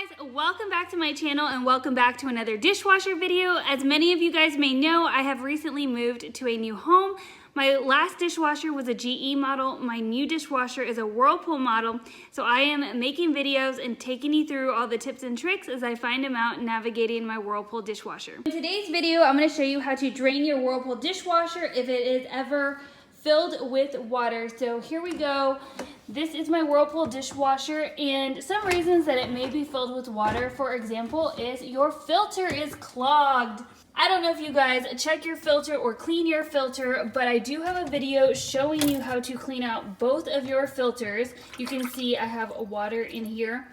guys, welcome back to my channel and welcome back to another dishwasher video. As many of you guys may know, I have recently moved to a new home. My last dishwasher was a GE model. My new dishwasher is a Whirlpool model. So I am making videos and taking you through all the tips and tricks as I find them out navigating my Whirlpool dishwasher. In today's video, I'm going to show you how to drain your Whirlpool dishwasher if it is ever filled with water. So here we go. This is my Whirlpool dishwasher, and some reasons that it may be filled with water, for example, is your filter is clogged. I don't know if you guys check your filter or clean your filter, but I do have a video showing you how to clean out both of your filters. You can see I have water in here,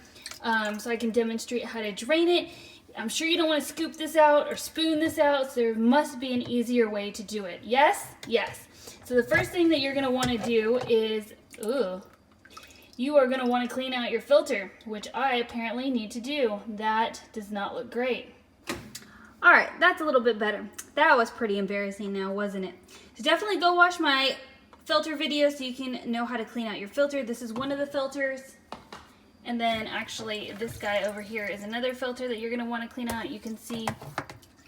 so I can demonstrate how to drain it. I'm sure you don't want to scoop this out or spoon this out, so there must be an easier way to do it. Yes? Yes. So the first thing that you're going to want to do is, you are going to want to clean out your filter, which I apparently need to do. That does not look great. All right, that's a little bit better. That was pretty embarrassing now, wasn't it? So definitely go watch my filter video so you can know how to clean out your filter. This is one of the filters. And then actually this guy over here is another filter that you're going to want to clean out. You can see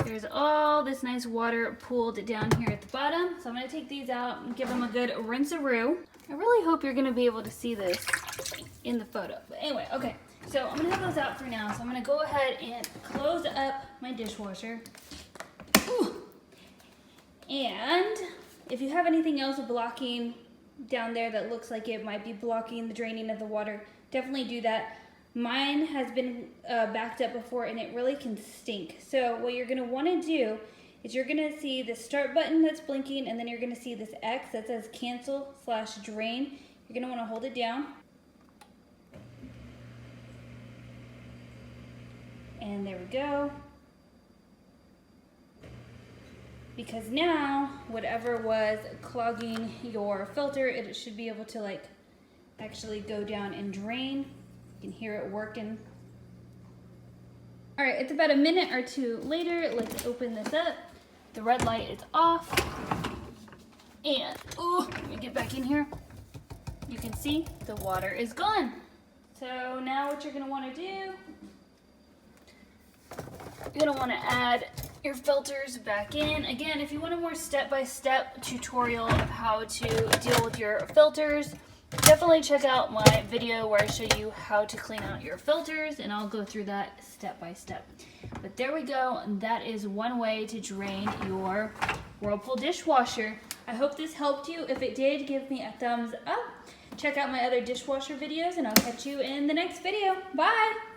there's all this nice water pooled down here at the bottom. So I'm going to take these out and give them a good rinse-a-roo. I really hope you're going to be able to see this in the photo. But anyway, okay. So I'm going to have those out for now. So I'm going to go ahead and close up my dishwasher. Ooh. And if you have anything else blocking down there that looks like it might be blocking the draining of the water, definitely do that. Mine has been backed up before and it really can stink. So what you're going to want to do is you're going to see the start button that's blinking, and then you're going to see this X that says cancel/drain. You're going to want to hold it down. And there we go. Because now, whatever was clogging your filter, it should be able to actually go down and drain. You can hear it working. All right, it's about a minute or two later. Let's open this up. The red light is off. And, let me get back in here. You can see the water is gone. So now what you're gonna wanna do, you're gonna wanna add your filters back in. Again, if you want a more step-by-step tutorial of how to deal with your filters, definitely check out my video where I show you how to clean out your filters, and I'll go through that step by step. But there we go, and that is one way to drain your Whirlpool dishwasher. I hope this helped you. If it did, give me a thumbs up. Check out my other dishwasher videos, and I'll catch you in the next video. Bye!